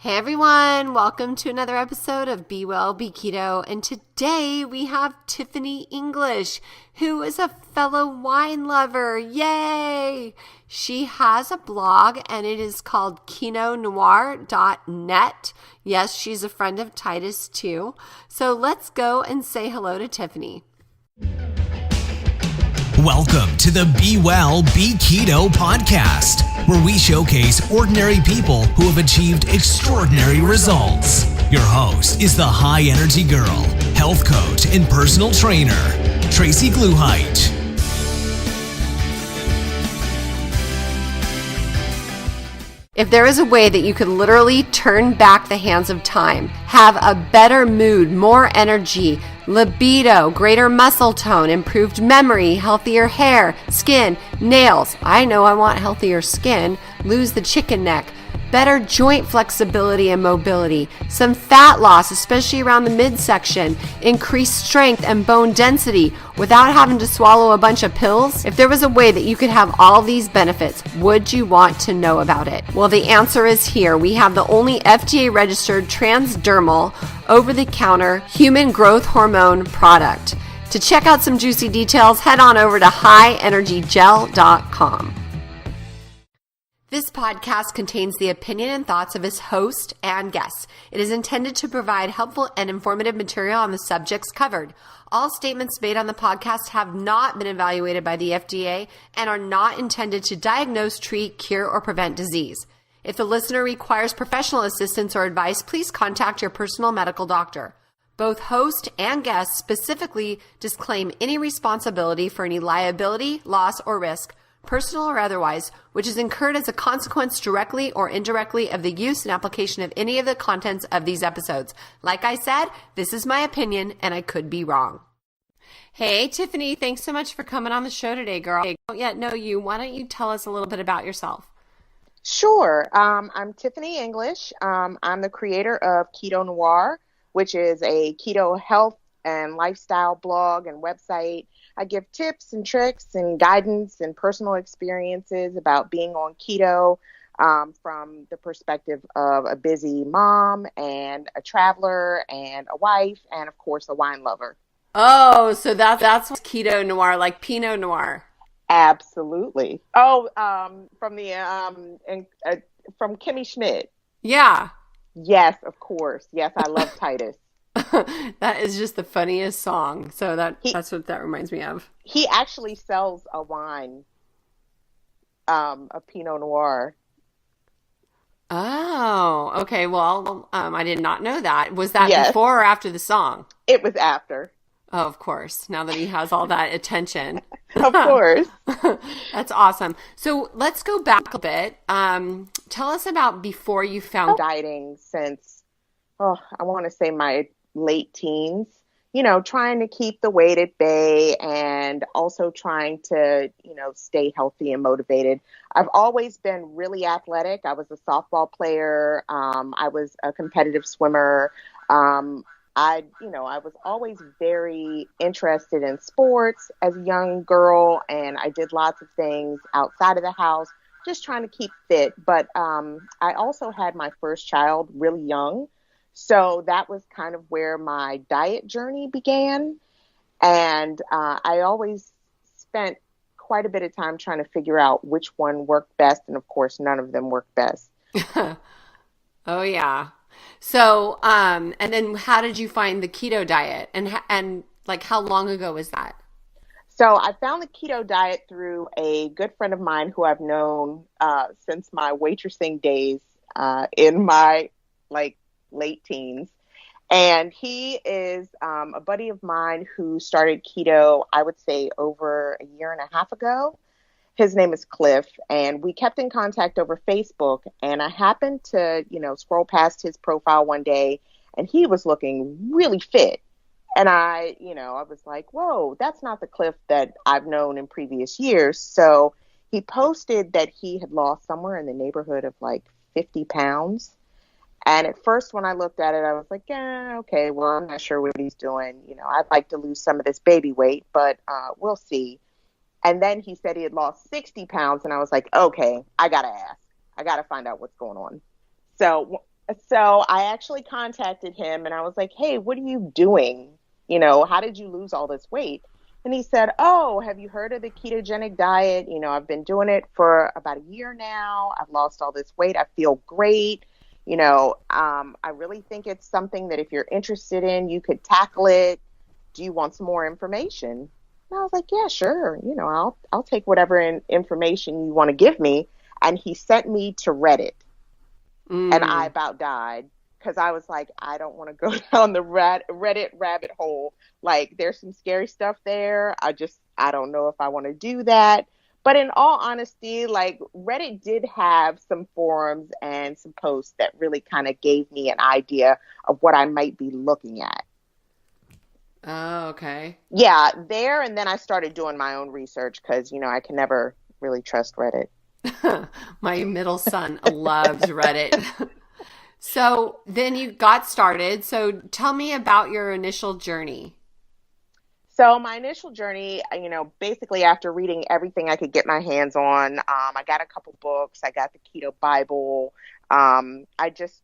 Hey everyone, welcome to another episode of Be Well, Be Keto, and today we have Tiffany English, who is a fellow wine lover. Yay! She has a blog and it is called KetoNoir.net. Yes, she's a friend of Titus too. So let's go and say hello to Tiffany. Welcome to the Be Well, Be Keto podcast, where we showcase ordinary people who have achieved extraordinary results. Your host is the high energy girl, health coach, and personal trainer, Tracy Gluheit. If there is a way that you could literally turn back the hands of time, have a better mood, more energy, libido, greater muscle tone, improved memory, healthier hair, skin, nails, I know I want healthier skin, lose the chicken neck, better joint flexibility and mobility, some fat loss, especially around the midsection, increased strength and bone density without having to swallow a bunch of pills. If there was a way that you could have all these benefits, would you want to know about it? Well, the answer is here. We have the only FDA-registered transdermal, over-the-counter human growth hormone product. To check out some juicy details, head on over to highenergygel.com. This podcast contains the opinion and thoughts of its host and guests. It is intended to provide helpful and informative material on the subjects covered. All statements made on the podcast have not been evaluated by the FDA and are not intended to diagnose, treat, cure, or prevent disease. If the listener requires professional assistance or advice, please contact your personal medical doctor. Both host and guest specifically disclaim any responsibility for any liability, loss, or risk, personal or otherwise, which is incurred as a consequence directly or indirectly of the use and application of any of the contents of these episodes. Like I said, this is my opinion and I could be wrong. Hey, Tiffany, thanks so much for coming on the show today, girl. I don't yet know you. Why don't you tell us a little bit about yourself? Sure. I'm Tiffany English. I'm the creator of Keto Noir, which is a keto health and lifestyle blog and website. I give tips and tricks and guidance and personal experiences about being on keto from the perspective of a busy mom and a traveler and a wife and, of course, a wine lover. Oh, so that's Keto Noir, like Pinot Noir. Absolutely. Oh, from Kimmy Schmidt. Yeah. Yes, of course. Yes, I love Titus. That is just the funniest song. So that's what that reminds me of. He actually sells a wine, a Pinot Noir. Oh, okay. Well, I did not know that. Was that Yes. before or after the song? It was after. Oh, of course. Now that he has all that attention. Of course. That's awesome. So let's go back a bit. Tell us about before you found Dieting since, I want to say my late teens, trying to keep the weight at bay and also trying to, stay healthy and motivated. I've always been really athletic. I was a softball player. I was a competitive swimmer. I was always very interested in sports as a young girl, and I did lots of things outside of the house, just trying to keep fit. But I also had my first child really young. So that was kind of where my diet journey began. And I always spent quite a bit of time trying to figure out which one worked best. And of course, none of them worked best. Oh, yeah. So, and then how did you find the keto diet and like how long ago was that? So I found the keto diet through a good friend of mine who I've known since my waitressing days in my late teens. And he is a buddy of mine who started keto, I would say over a year and a half ago. His name is Cliff, and we kept in contact over Facebook. And I happened to, scroll past his profile one day, and he was looking really fit. And I was like, whoa, that's not the Cliff that I've known in previous years. So he posted that he had lost somewhere in the neighborhood of 50 pounds. And at first, when I looked at it, I was like, yeah, okay, well, I'm not sure what he's doing. I'd like to lose some of this baby weight, but we'll see. And then he said he had lost 60 pounds. And I was like, okay, I got to ask. I got to find out what's going on. So So I actually contacted him and I was like, hey, what are you doing? How did you lose all this weight? And he said, oh, have you heard of the ketogenic diet? I've been doing it for about a year now. I've lost all this weight. I feel great. I really think it's something that if you're interested in, you could tackle it. Do you want some more information? And I was like, yeah, sure. I'll take whatever information you want to give me. And he sent me to Reddit. And I about died because I was like, I don't want to go down the Reddit rabbit hole. Like, there's some scary stuff there. I don't know if I want to do that. But in all honesty, like, Reddit did have some forums and some posts that really kind of gave me an idea of what I might be looking at. Oh, okay. Yeah, there. And then I started doing my own research because, I can never really trust Reddit. My middle son loves Reddit. So then you got started. So tell me about your initial journey. So my initial journey, basically after reading everything I could get my hands on, I got a couple books. I got the Keto Bible. I just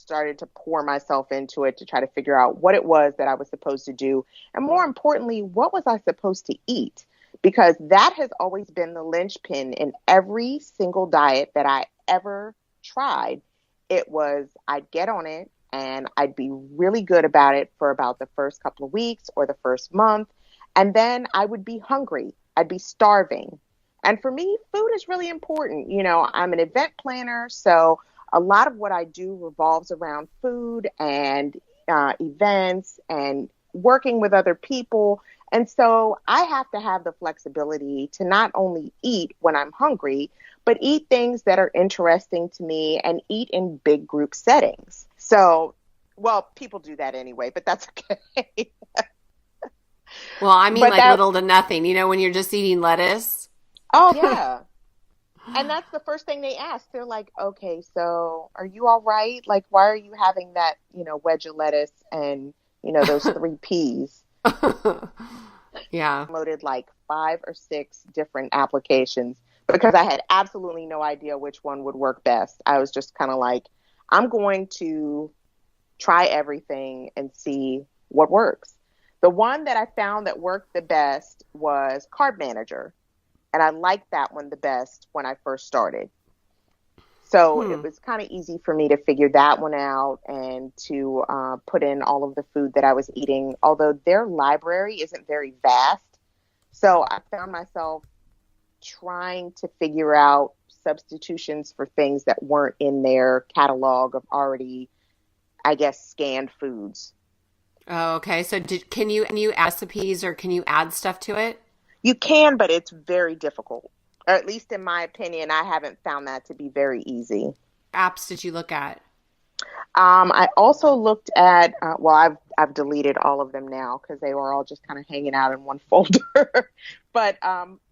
started to pour myself into it to try to figure out what it was that I was supposed to do. And more importantly, what was I supposed to eat? Because that has always been the linchpin in every single diet that I ever tried. It was, I'd get on it and I'd be really good about it for about the first couple of weeks or the first month. And then I would be hungry. I'd be starving. And for me, food is really important. I'm an event planner, so a lot of what I do revolves around food and events and working with other people. And so I have to have the flexibility to not only eat when I'm hungry, but eat things that are interesting to me and eat in big group settings. So, well, people do that anyway, but that's okay. Well, I mean, like little to nothing, when you're just eating lettuce. Oh, yeah. And that's the first thing they ask. They're like, okay, so are you all right? Like, why are you having that, wedge of lettuce and, those 3 peas? Yeah. I loaded like 5 or 6 different applications because I had absolutely no idea which one would work best. I was just kind of like, I'm going to try everything and see what works. The one that I found that worked the best was Carb Manager. And I liked that one the best when I first started. So it was kind of easy for me to figure that one out and to put in all of the food that I was eating, although their library isn't very vast. So I found myself trying to figure out substitutions for things that weren't in their catalog of already, I guess, scanned foods. Oh, okay. So can you add recipes or can you add stuff to it? You can, but it's very difficult. Or at least in my opinion, I haven't found that to be very easy. Apps did you look at? I also looked at, I've deleted all of them now because they were all just kind of hanging out in one folder. But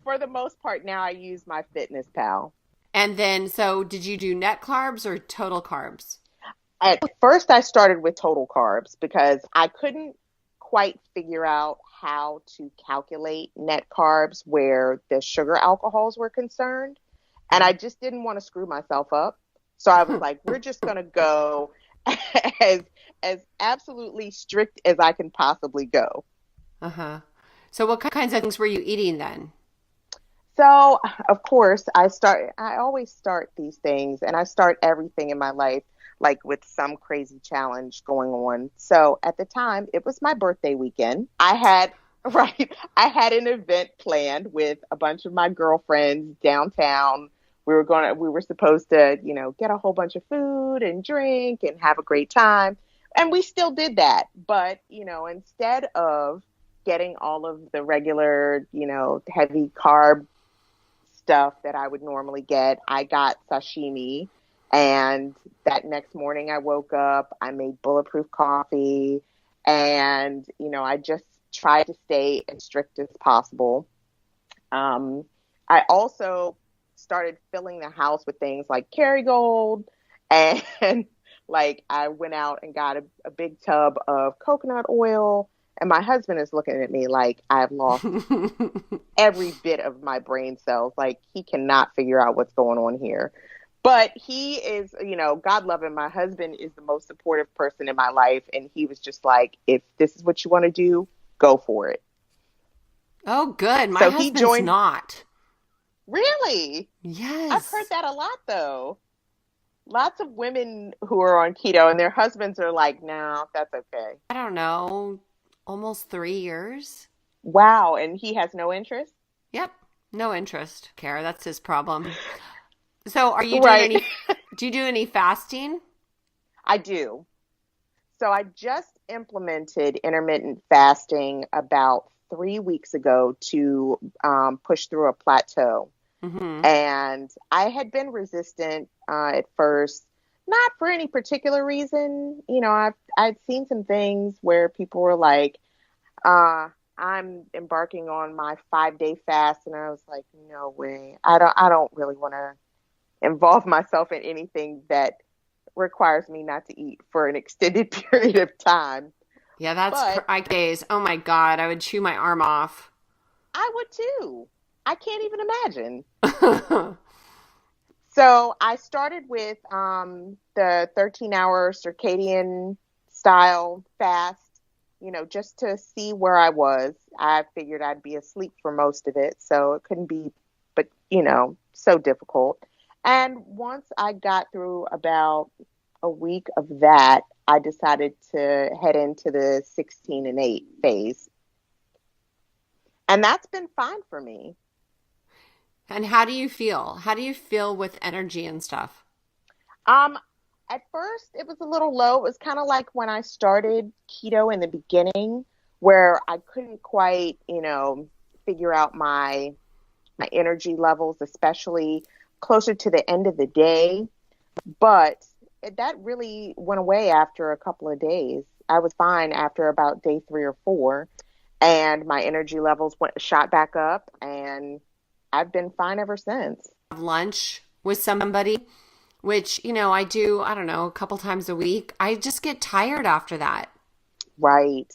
for the most part now, I use MyFitnessPal. And then, so did you do net carbs or total carbs? At first, I started with total carbs because I couldn't quite figure out how to calculate net carbs where the sugar alcohols were concerned. And I just didn't want to screw myself up. So I was like, we're just going to go as absolutely strict as I can possibly go. Uh-huh. So what kinds of things were you eating then? So, of course, I always start these things, and I start everything in my life like with some crazy challenge going on. So at the time, it was my birthday weekend. I had an event planned with a bunch of my girlfriends downtown. We were supposed to, get a whole bunch of food and drink and have a great time. And we still did that. But, instead of getting all of the regular, heavy carb stuff that I would normally get, I got sashimi. And that next morning I woke up, I made bulletproof coffee, and, I just tried to stay as strict as possible. I also started filling the house with things like Kerrygold, and like I went out and got a big tub of coconut oil, and my husband is looking at me like I've lost every bit of my brain cells. Like, he cannot figure out what's going on here. But he is, God love him. My husband is the most supportive person in my life. And he was just like, if this is what you want to do, go for it. Oh, good. My So he husband's joined. not. Really? Yes. I've heard that a lot, though. Lots of women who are on keto and their husbands are like, no, that's okay. I don't know, almost 3 years. Wow. And he has no interest? Yep. No interest. Care. That's his problem. So are you doing Right. do you do any fasting? I do. So I just implemented intermittent fasting about 3 weeks ago to push through a plateau. Mm-hmm. And I had been resistant at first, not for any particular reason. I'd seen some things where people were like, I'm embarking on my 5-day fast. And I was like, no way. I don't really want to involve myself in anything that requires me not to eat for an extended period of time. Yeah, that's days. Oh my God, I would chew my arm off. I would too. I can't even imagine. So I started with the 13-hour circadian style fast, just to see where I was. I figured I'd be asleep for most of it, so it couldn't be, but, so difficult. And once I got through about a week of that, I decided to head into the 16 and 8 phase. And that's been fine for me. And how do you feel? How do you feel with energy and stuff? At first it was a little low. It was kind of like when I started keto in the beginning, where I couldn't quite, figure out my energy levels, especially closer to the end of the day. But that really went away after a couple of days. I was fine after about day 3 or 4, and my energy levels shot back up, and I've been fine ever since. Lunch with somebody, which, I do, I don't know, a couple times a week. I just get tired after that. Right.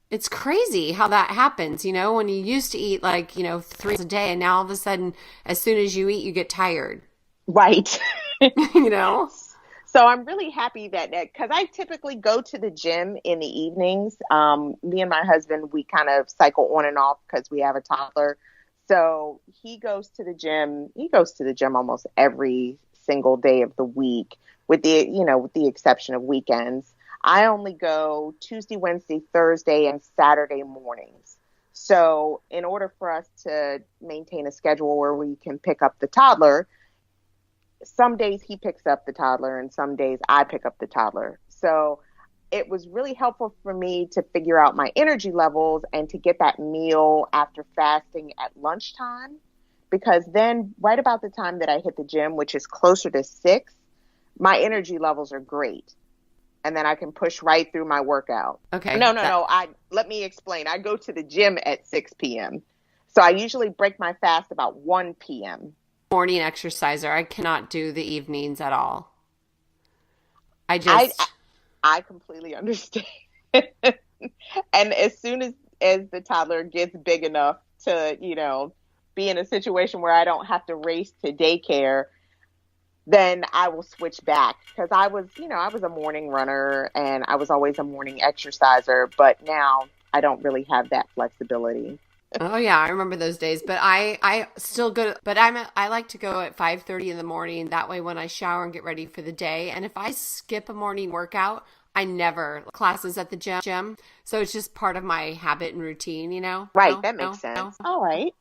It's crazy how that happens, when you used to eat 3 meals a day, and now all of a sudden, as soon as you eat, you get tired. Right. So I'm really happy that because I typically go to the gym in the evenings. Me and my husband, we kind of cycle on and off because we have a toddler. So he goes to the gym. He goes to the gym almost every single day of the week, with the exception of weekends. I only go Tuesday, Wednesday, Thursday, and Saturday mornings. So in order for us to maintain a schedule where we can pick up the toddler, some days he picks up the toddler and some days I pick up the toddler. So it was really helpful for me to figure out my energy levels and to get that meal after fasting at lunchtime, because then right about the time that I hit the gym, which is closer to 6, my energy levels are great. And then I can push right through my workout. Okay. No. Let me explain. I go to the gym at 6 p.m. So I usually break my fast about 1 p.m. Morning exerciser. I cannot do the evenings at all. I completely understand. And as soon as the toddler gets big enough to, be in a situation where I don't have to race to daycare, then I will switch back, because I was a morning runner and I was always a morning exerciser, but now I don't really have that flexibility. Oh yeah, I remember those days. But I still go. But I like to go at 5:30 in the morning. That way, when I shower and get ready for the day, and if I skip a morning workout, I never classes at the gym. So it's just part of my habit and routine. Right, that makes sense. All right.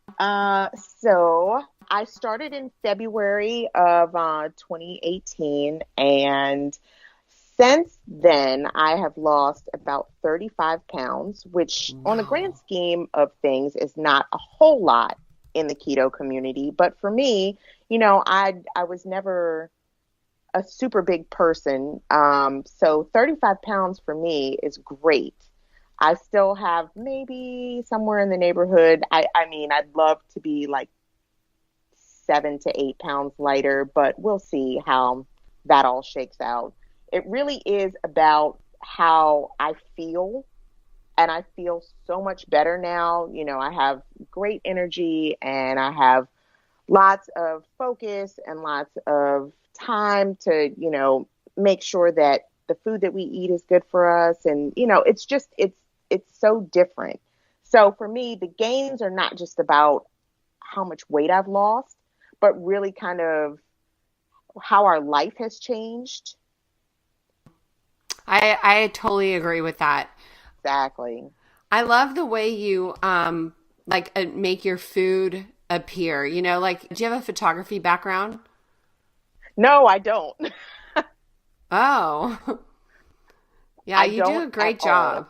So I started in February of 2018, and since then, I have lost about 35 pounds, which on the grand scheme of things is not a whole lot in the keto community. But for me, I was never a super big person. So 35 pounds for me is great. I still have maybe somewhere in the neighborhood. I mean, I'd love to be like 7 to 8 pounds lighter, but we'll see how that all shakes out. It really is about how I feel, and I feel so much better now. I have great energy and I have lots of focus and lots of time to, make sure that the food that we eat is good for us. And, it's so different. So for me, the gains are not just about how much weight I've lost, but really kind of how our life has changed. I totally agree with that. Exactly. I love the way you make your food appear. Do you have a photography background? No, I don't. Oh. Yeah, you do a great job.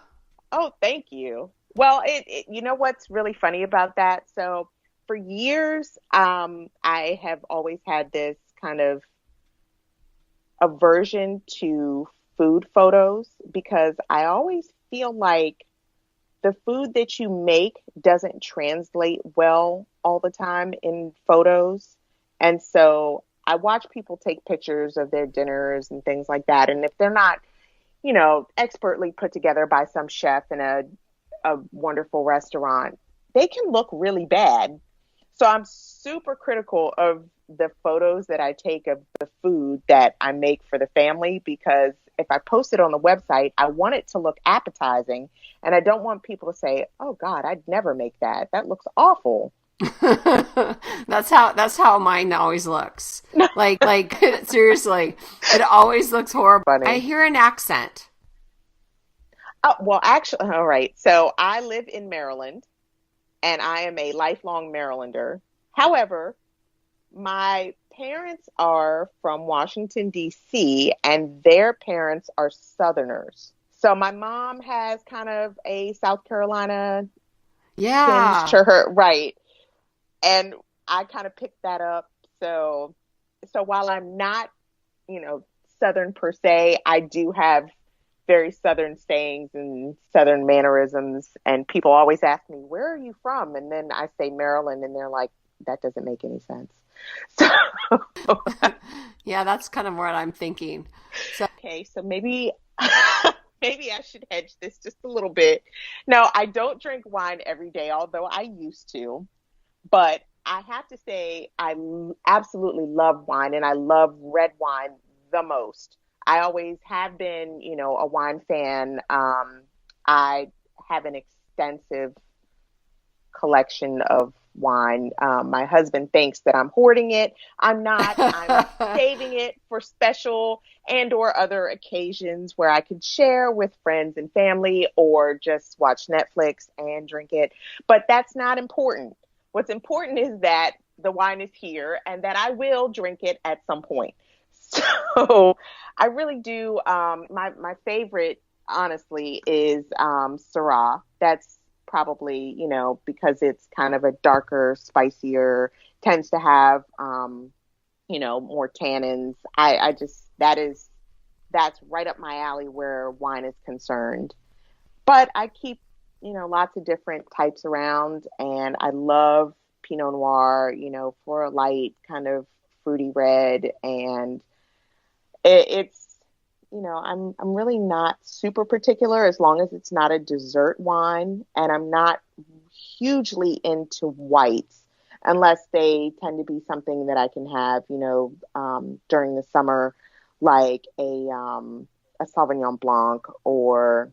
Oh, thank you. Well, you know what's really funny about that? So for years, I have always had this kind of aversion to food photos because I always feel like the food that you make doesn't translate well all the time in photos. And so I watch people take pictures of their dinners and things like that. And if they're not, expertly put together by some chef in a wonderful restaurant, they can look really bad. So I'm super critical of the photos that I take of the food that I make for the family, because if I post it on the website, I want it to look appetizing. And I don't want people to say, oh God, I'd never make that. That looks awful. That's how mine always looks. Like seriously, it always looks horrible. Funny. I hear an accent. Oh, well, actually, all right. So I live in Maryland and I am a lifelong Marylander. However, my parents are from Washington, D.C., and their parents are Southerners. So my mom has kind of a South Carolina tinge to her, right? And I kind of picked that up. So while I'm not, Southern per se, I do have very Southern sayings and Southern mannerisms. And people always ask me, where are you from? And then I say Maryland, and they're like, that doesn't make any sense. So yeah, that's kind of what I'm thinking. Okay, so maybe maybe I should hedge this just a little bit. No, I don't drink wine every day, although I used to. But I have to say, I absolutely love wine, and I love red wine the most. I always have been, a wine fan. I have an extensive collection of wine. My husband thinks that I'm hoarding it. I'm not. I'm saving it for special and or other occasions where I could share with friends and family, or just watch Netflix and drink it. But that's not important. What's important is that the wine is here and that I will drink it at some point. So I really do. My favorite, honestly, is Syrah. That's probably, because it's kind of a darker, spicier, tends to have, more tannins. That's right up my alley where wine is concerned. But I keep, lots of different types around, and I love Pinot Noir, for a light kind of fruity red. And it's, I'm really not super particular as long as it's not a dessert wine, and I'm not hugely into whites unless they tend to be something that I can have, during the summer, like a Sauvignon Blanc or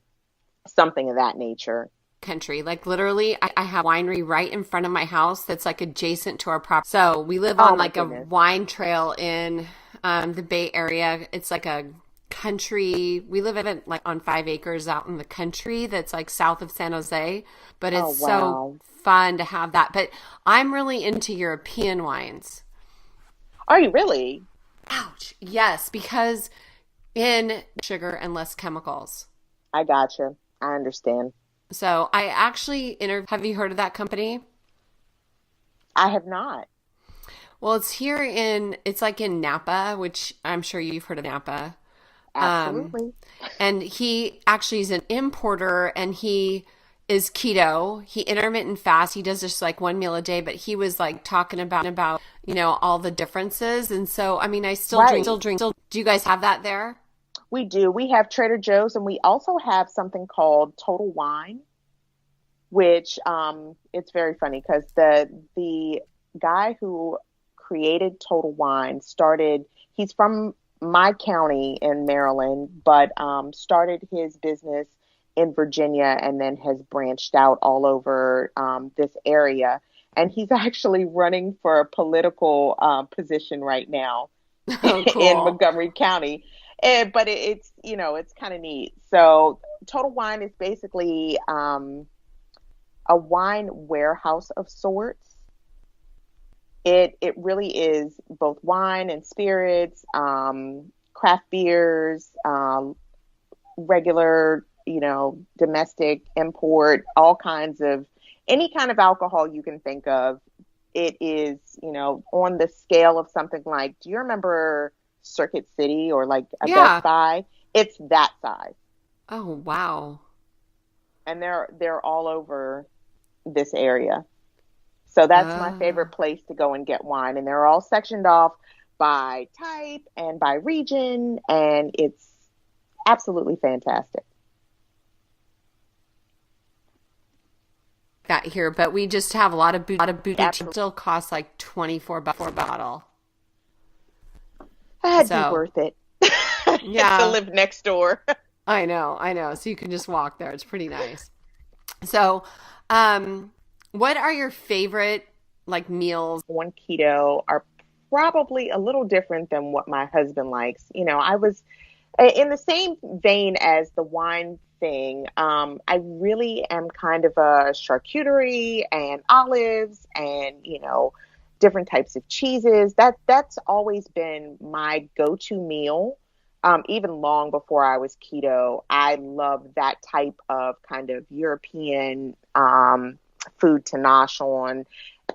something of that nature. Country. Like literally, I have a winery right in front of my house that's like adjacent to our property. So we live on a wine trail in the Bay Area. It's like a country. We live in on 5 acres out in the country that's like south of San Jose. But it's so fun to have that. But I'm really into European wines. Are you really? Ouch. Yes, because in sugar and less chemicals. I gotcha. I understand. So I actually have you heard of that company? I have not. Well, it's in Napa, which I'm sure you've heard of Napa. Absolutely. And he actually is an importer, and he is keto. He intermittent fast. He does just like one meal a day, but he was like talking about, all the differences. And so, I mean, I still drink. Do you guys have that there? We do. We have Trader Joe's, and we also have something called Total Wine, which it's very funny because the guy who created Total Wine, he's from my county in Maryland, but started his business in Virginia and then has branched out all over this area. And he's actually running for a political position right now Oh, in cool. Montgomery County. But it's, it's kind of neat. So Total Wine is basically a wine warehouse of sorts. It really is both wine and spirits, craft beers, regular, domestic import, any kind of alcohol you can think of. It is, on the scale of something like, do you remember Circuit City or like a Yeah. Best Buy? It's that size. Oh, wow. And they're all over this area. So that's my favorite place to go and get wine. And they're all sectioned off by type and by region. And it's absolutely fantastic. Got here, but we just have a lot of boots. Absolutely. It still costs like $24 for a bottle. That'd be worth it. Yeah. To live next door. I know. So you can just walk there. It's pretty nice. So, what are your favorite meals? On keto are probably a little different than what my husband likes. I was in the same vein as the wine thing. I really am kind of a charcuterie and olives and, different types of cheeses. That's always been my go-to meal. Even long before I was keto, I love that type of kind of European food to nosh on.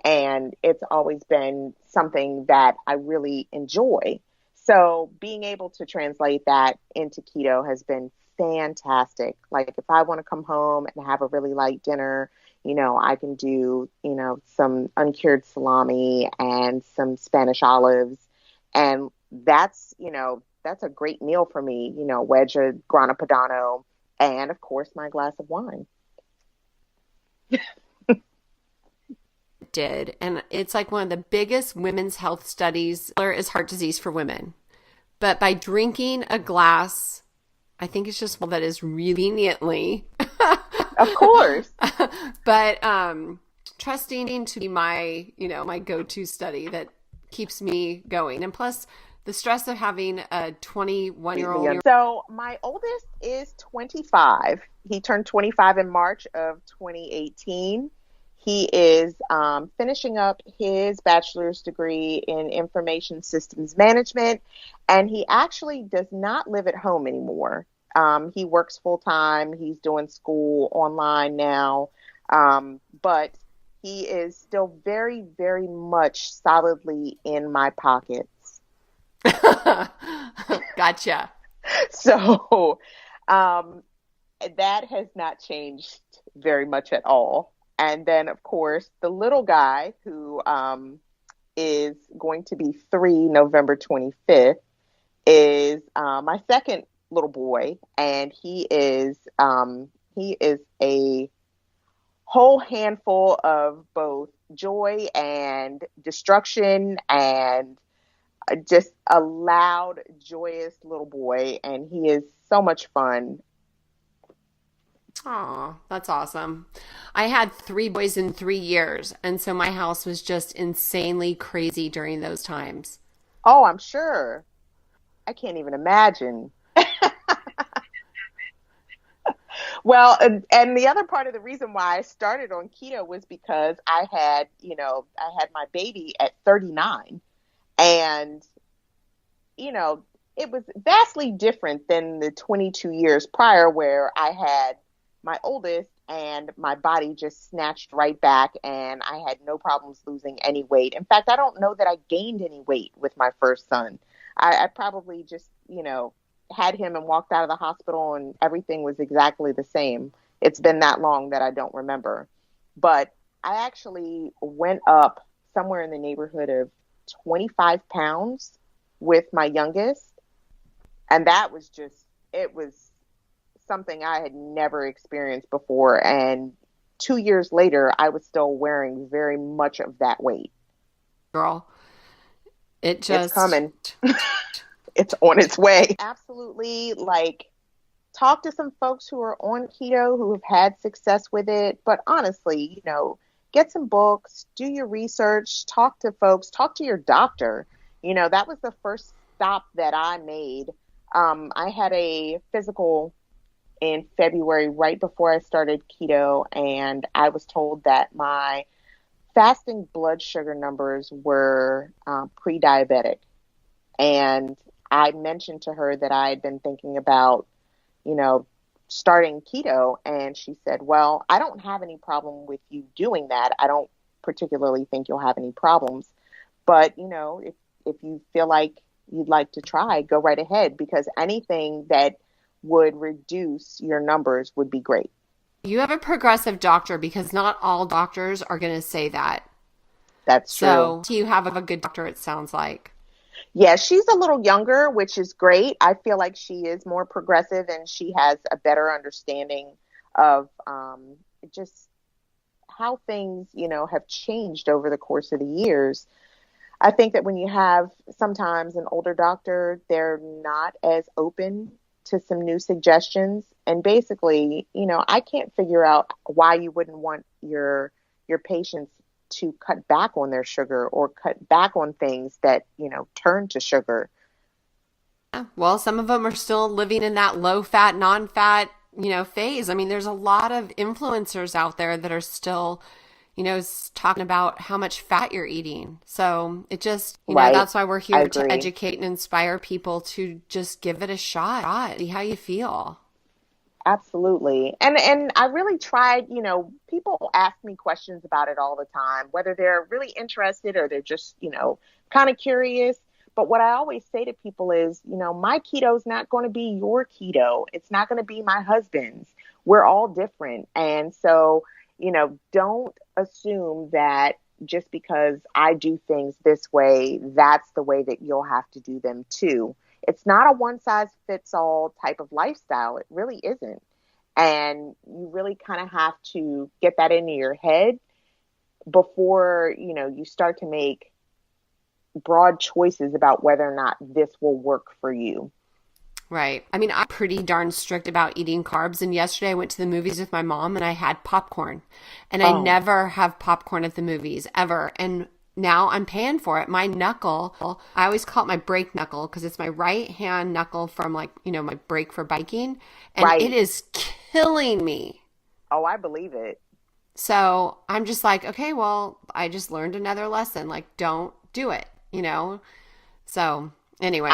And it's always been something that I really enjoy. So being able to translate that into keto has been fantastic. Like if I want to come home and have a really light dinner, I can do, some uncured salami and some Spanish olives. And that's a great meal for me, wedge of grana padano and of course my glass of wine. Did, and it's like one of the biggest women's health studies is heart disease for women. But by drinking a glass, I think it's just that is really conveniently. Of course. But trusting to be my, my go-to study that keeps me going. And plus the stress of having a 21-year-old. So my oldest is 25. He turned 25 in March of 2018. He is finishing up his bachelor's degree in information systems management, and he actually does not live at home anymore. He works full time. He's doing school online now, but he is still very, very much solidly in my pockets. Gotcha. So that has not changed very much at all. And then, of course, the little guy who is going to be 3 November 25th is my second little boy, and he is a whole handful of both joy and destruction, and just a loud, joyous little boy, and he is so much fun. Oh, that's awesome. I had 3 boys in 3 years, and so my house was just insanely crazy during those times. Oh, I'm sure. I can't even imagine. Well, and the other part of the reason why I started on keto was because I had my baby at 39, and, it was vastly different than the 22 years prior where I had my oldest and my body just snatched right back and I had no problems losing any weight. In fact, I don't know that I gained any weight with my first son. I probably just, had him and walked out of the hospital and everything was exactly the same. It's been that long that I don't remember. But I actually went up somewhere in the neighborhood of 25 pounds with my youngest. And that was it was something I had never experienced before. And 2 years later, I was still wearing very much of that weight. Girl. It just... It's coming. It's on its way. Absolutely. Like, talk to some folks who are on keto who have had success with it. But honestly, get some books, do your research, talk to folks, talk to your doctor. That was the first stop that I made. I had a physical in February right before I started keto, and I was told that my fasting blood sugar numbers were pre-diabetic. And I mentioned to her that I had been thinking about, starting keto. And she said, well, I don't have any problem with you doing that. I don't particularly think you'll have any problems. But, if you feel like you'd like to try, go right ahead, because anything that would reduce your numbers would be great. You have a progressive doctor, because not all doctors are going to say that. That's true. So you have a good doctor, it sounds like. Yeah, she's a little younger, which is great. I feel like she is more progressive and she has a better understanding of just how things, have changed over the course of the years. I think that when you have sometimes an older doctor, they're not as open to some new suggestions. And basically, I can't figure out why you wouldn't want your patients to cut back on their sugar or cut back on things that, turn to sugar. Well, some of them are still living in that low fat, non-fat, phase. I mean, there's a lot of influencers out there that are still, talking about how much fat you're eating. So it just, Right. That's why we're here to educate and inspire people to just give it a shot. See how you feel. Absolutely. And I really tried, people ask me questions about it all the time, whether they're really interested or they're just, kind of curious. But what I always say to people is, my keto is not going to be your keto. It's not going to be my husband's. We're all different. And so, don't assume that just because I do things this way, that's the way that you'll have to do them too. It's not a one size fits all type of lifestyle. It really isn't. And you really kind of have to get that into your head before, you start to make broad choices about whether or not this will work for you. Right. I mean, I'm pretty darn strict about eating carbs. And yesterday I went to the movies with my mom and I had popcorn. And I never have popcorn at the movies, ever. And now I'm paying for it. My knuckle, I always call it my brake knuckle because it's my right hand knuckle from my brake for biking. And It is killing me. Oh, I believe it. So I'm just like, okay, well, I just learned another lesson. Like, don't do it, So anyway.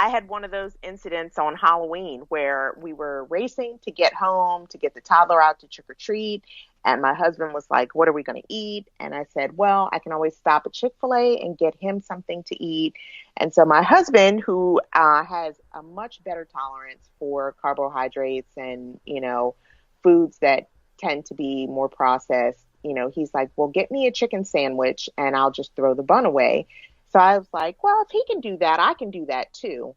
I had one of those incidents on Halloween where we were racing to get home to get the toddler out to trick or treat. And my husband was like, what are we going to eat? And I said, well, I can always stop at Chick-fil-A and get him something to eat. And so my husband, who has a much better tolerance for carbohydrates and, foods that tend to be more processed, he's like, well, get me a chicken sandwich and I'll just throw the bun away. So I was like, well, if he can do that, I can do that too.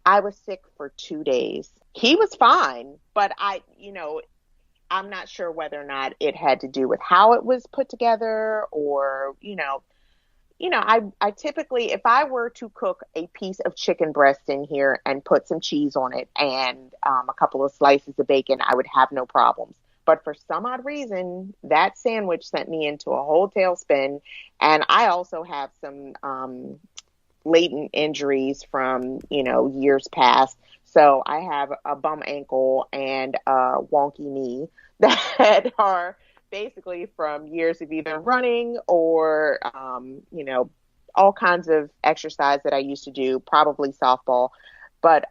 I was sick for 2 days. He was fine, but I'm not sure whether or not it had to do with how it was put together or, I typically, if I were to cook a piece of chicken breast in here and put some cheese on it and a couple of slices of bacon, I would have no problems. But for some odd reason, that sandwich sent me into a whole tailspin. And I also have some latent injuries from, years past. So I have a bum ankle and a wonky knee that are basically from years of either running or, all kinds of exercise that I used to do, probably softball. But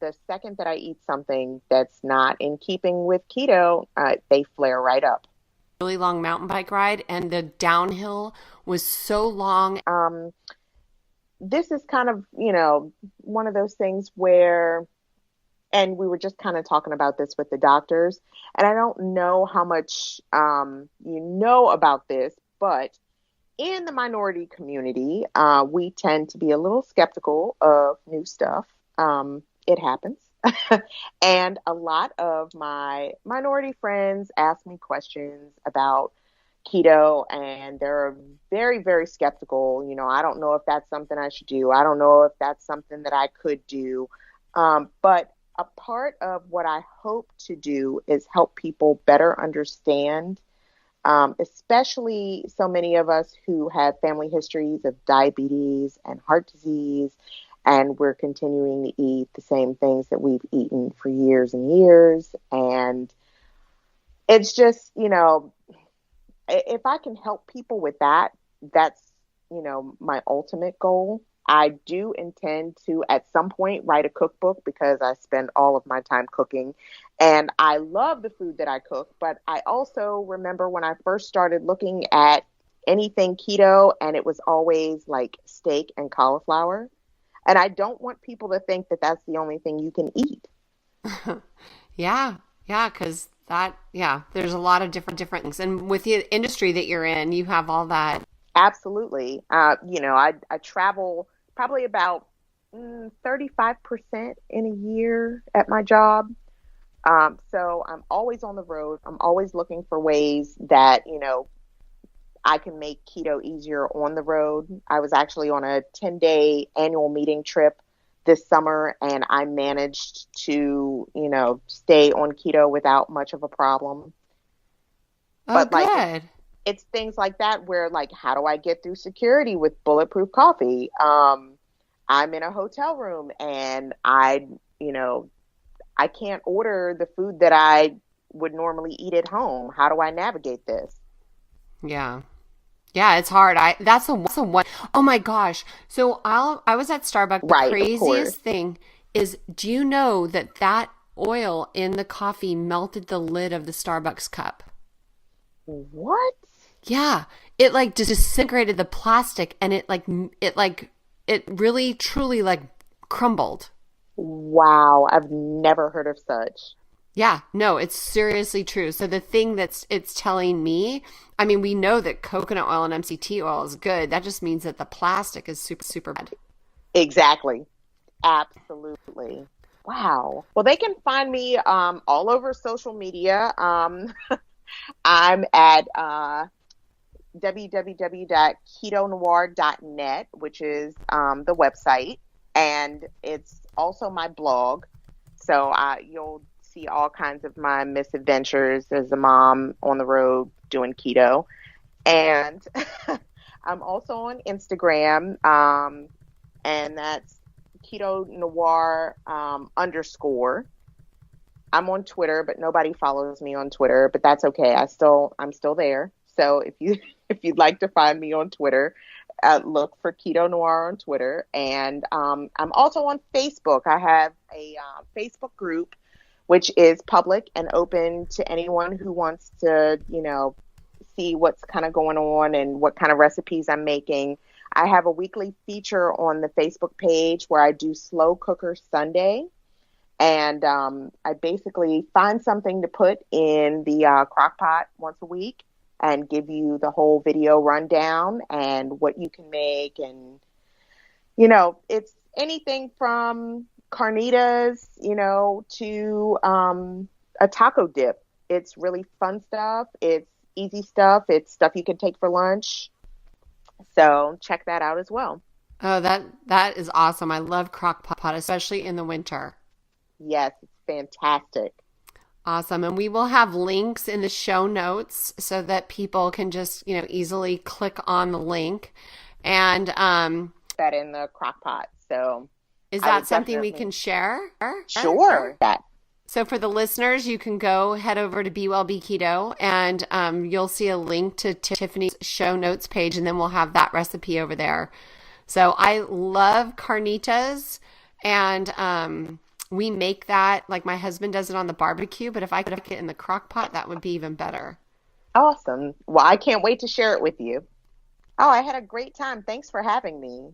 the second that I eat something that's not in keeping with keto, they flare right up. Really long mountain bike ride, and the downhill was so long. This is kind of, one of those things where, and we were just kind of talking about this with the doctors, and I don't know how much you know about this, but in the minority community, we tend to be a little skeptical of new stuff. It happens. And a lot of my minority friends ask me questions about, keto, and they're very, very skeptical. I don't know if that's something I should do. I don't know if that's something that I could do. But a part of what I hope to do is help people better understand, especially so many of us who have family histories of diabetes and heart disease, and we're continuing to eat the same things that we've eaten for years and years. And it's just, if I can help people with that, that's, my ultimate goal. I do intend to, at some point, write a cookbook because I spend all of my time cooking. And I love the food that I cook, but I also remember when I first started looking at anything keto, and it was always like steak and cauliflower. And I don't want people to think that that's the only thing you can eat. Yeah, because there's a lot of different things. And with the industry that you're in, you have all that. Absolutely. I travel probably about 35% in a year at my job. So I'm always on the road. I'm always looking for ways that, I can make keto easier on the road. I was actually on a 10-day annual meeting trip this summer, and I managed to, stay on keto without much of a problem. Oh, but good. It's things like that where, like, how do I get through security with bulletproof coffee? I'm in a hotel room and I can't order the food that I would normally eat at home. How do I navigate this? Yeah. Yeah, it's hard. That's the one. Oh my gosh. So I was at Starbucks. The craziest thing is, do you know that oil in the coffee melted the lid of the Starbucks cup? What? Yeah. It like disintegrated the plastic, and it really truly like crumbled. Wow. I've never heard of such. Yeah, no, it's seriously true. So the thing it's telling me, I mean, we know that coconut oil and MCT oil is good. That just means that the plastic is super, super bad. Exactly. Absolutely. Wow. Well, they can find me all over social media. I'm at www.ketonoir.net, which is the website, and it's also my blog. So you'll see all kinds of my misadventures as a mom on the road doing keto. And I'm also on Instagram, and that's Keto Noir _ I'm on Twitter, but nobody follows me on Twitter, but that's okay. I'm still there. So if you'd like to find me on Twitter, look for Keto Noir on Twitter. And I'm also on Facebook. I have a Facebook group which is public and open to anyone who wants to, see what's kind of going on and what kind of recipes I'm making. I have a weekly feature on the Facebook page where I do Slow Cooker Sunday. And I basically find something to put in the crock pot once a week and give you the whole video rundown and what you can make. And, it's anything from carnitas, to a taco dip. It's really fun stuff. It's easy stuff. It's stuff you can take for lunch. So check that out as well. Oh, that is awesome. I love crock pot, especially in the winter. Yes, it's fantastic. Awesome. And we will have links in the show notes so that people can just, easily click on the link. And that in the crock pot. So is that something we can share? Sure. So for the listeners, you can head over to Be Well Be Keto, and you'll see a link to Tiffany's show notes page, and then we'll have that recipe over there. So I love carnitas, and we make that, like my husband does it on the barbecue, but if I could make it in the crock pot, that would be even better. Awesome. Well, I can't wait to share it with you. Oh, I had a great time. Thanks for having me.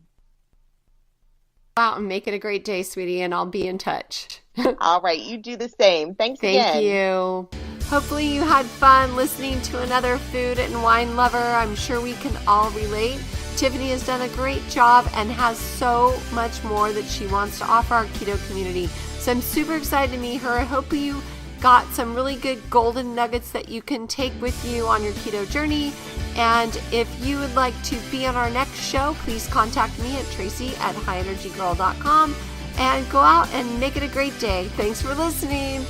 Go out and make it a great day, sweetie, and I'll be in touch. All right. You do the same. Thanks again. Thank you. Hopefully you had fun listening to another food and wine lover. I'm sure we can all relate. Tiffany has done a great job and has so much more that she wants to offer our keto community. So I'm super excited to meet her. I hope you got some really good golden nuggets that you can take with you on your keto journey. And if you would like to be on our next show, please contact me at tracy@highenergygirl.com and go out and make it a great day. Thanks for listening.